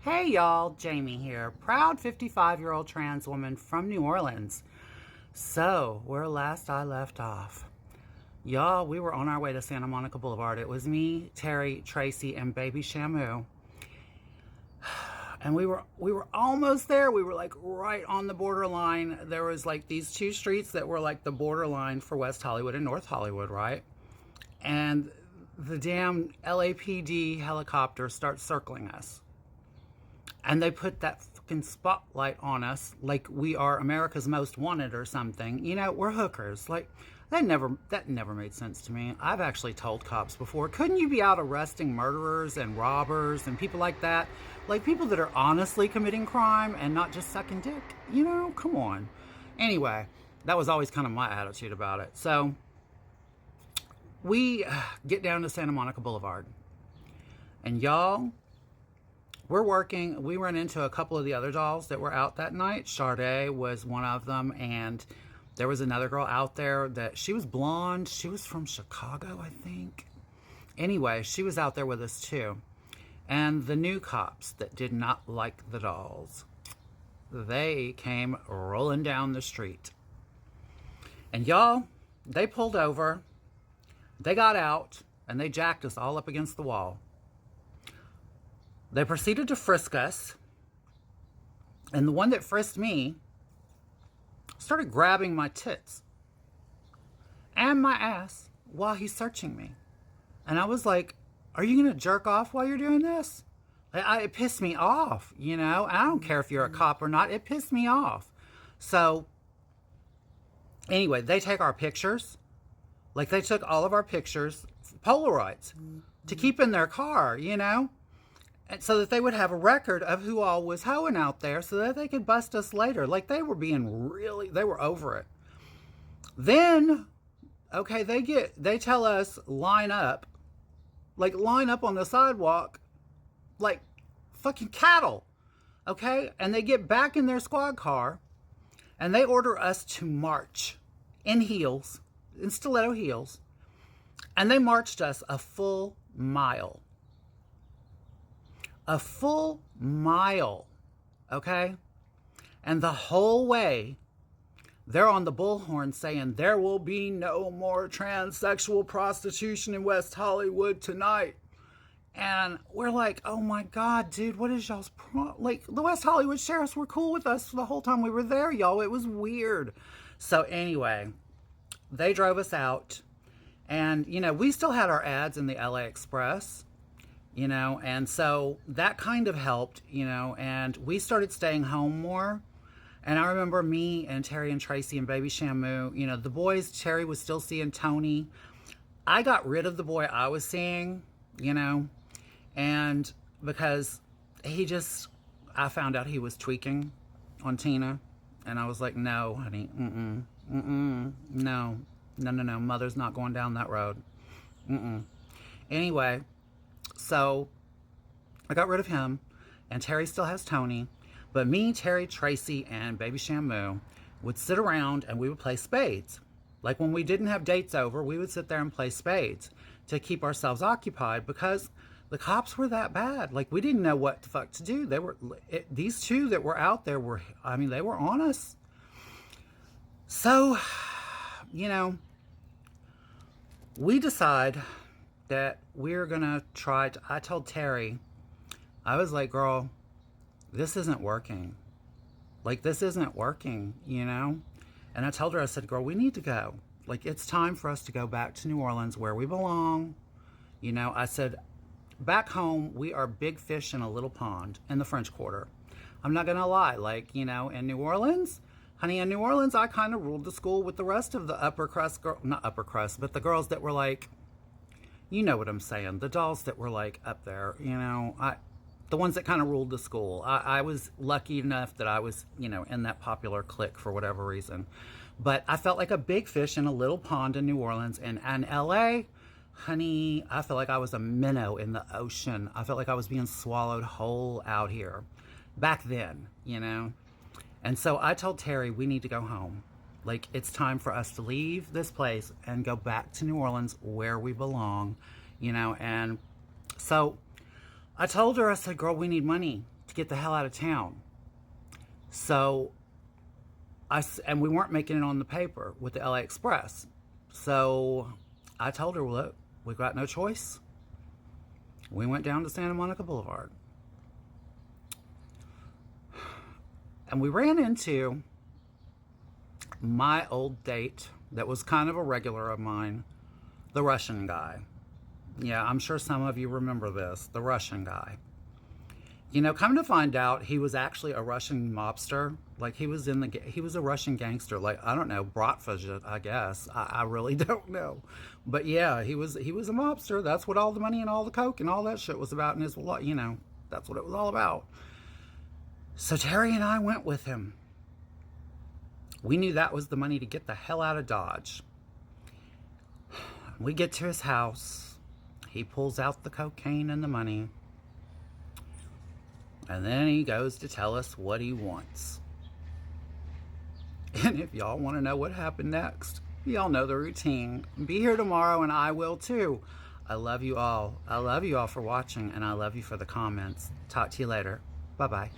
Hey y'all, Jamie here, proud 55-year-old trans woman from New Orleans. So, where last I left off. Y'all, we were on our way to Santa Monica Boulevard. It was me, Terry, Tracy, and baby Shamu. And we were almost there. We were like right on the borderline. There was like these two streets that were like the borderline for West Hollywood and North Hollywood, right? And the damn LAPD helicopter starts circling us. And they put that fucking spotlight on us like we are America's Most Wanted or something. You know, we're hookers. Like, that never made sense to me. I've actually told cops before, couldn't you be out arresting murderers and robbers and people like that? Like, people that are honestly committing crime and not just sucking dick. You know, come on. Anyway, that was always kind of my attitude about it. So, we get down to Santa Monica Boulevard. And y'all, we're working. We ran into a couple of the other dolls that were out that night. Sade was one of them, and there was another girl out there that she was blonde. She was from Chicago, I think. Anyway, she was out there with us too. And the new cops that did not like the dolls, they came rolling down the street. And y'all, they pulled over, they got out, and they jacked us all up against the wall. They proceeded to frisk us, and the one that frisked me started grabbing my tits and my ass while he's searching me. And I was like, are you going to jerk off while you're doing this? It pissed me off, you know? I don't care if you're a cop or not. It pissed me off. So, anyway, they take our pictures. Like, they took all of our pictures, Polaroids, to keep in their car, you know? And so that they would have a record of who all was hoeing out there so that they could bust us later. Like, they were they were over it. Then, okay, they tell us line up on the sidewalk like fucking cattle, okay? And they get back in their squad car and they order us to march in heels, in stiletto heels. And they marched us a full mile. A full mile, okay? And the whole way, they're on the bullhorn saying, there will be no more transsexual prostitution in West Hollywood tonight. And we're like, oh my God, dude, what is y'all's like, the West Hollywood sheriffs were cool with us the whole time we were there, y'all. It was weird. So anyway, they drove us out. And, you know, we still had our ads in the LA Express. You know, and so that kind of helped, you know, and we started staying home more. And I remember me and Terry and Tracy and baby Shamu, you know, the boys, Terry was still seeing Tony. I got rid of the boy I was seeing, you know, and because I found out he was tweaking on Tina. And I was like, no, honey, no, mother's not going down that road. Anyway. So, I got rid of him, and Terry still has Tony, but me, Terry, Tracy, and baby Shamu would sit around and we would play spades. Like when we didn't have dates over, we would sit there and play spades to keep ourselves occupied because the cops were that bad. Like, we didn't know what the fuck to do. These two that were out there they were on us. So, you know, we decide that we're gonna I told Terry, I was like, girl, this isn't working. Like, this isn't working, you know? And I told her, I said, girl, we need to go. Like, it's time for us to go back to New Orleans where we belong. You know, I said, back home, we are big fish in a little pond in the French Quarter. I'm not gonna lie, like, you know, in New Orleans, honey, in New Orleans, I kind of ruled the school with the rest of the upper crust, not upper crust, but the girls that were like, you know what I'm saying, the dolls that were like up there, you know, the ones that kind of ruled the school. I was lucky enough that I was, you know, in that popular clique for whatever reason. But I felt like a big fish in a little pond in New Orleans. And LA, honey, I felt like I was a minnow in the ocean. I felt like I was being swallowed whole out here. Back then, you know. And so I told Terry, we need to go home. Like, it's time for us to leave this place and go back to New Orleans where we belong, you know. And so I told her, I said, girl, we need money to get the hell out of town. So and we weren't making it on the paper with the LA Express. So I told her, look, we've got no choice. We went down to Santa Monica Boulevard. And we ran into my old date that was kind of a regular of mine, the Russian guy. Yeah, I'm sure some of you remember this, the Russian guy. You know, come to find out, he was actually a Russian mobster. Like, he was a Russian gangster. Like, I don't know, Bratva, I guess. I really don't know. But yeah, he was a mobster. That's what all the money and all the coke and all that shit was about in his, you know, that's what it was all about. So Terry and I went with him. We knew that was the money to get the hell out of Dodge. We get to his house. He pulls out the cocaine and the money. And then he goes to tell us what he wants. And if y'all want to know what happened next, y'all know the routine. Be here tomorrow and I will too. I love you all. I love you all for watching, and I love you for the comments. Talk to you later. Bye-bye.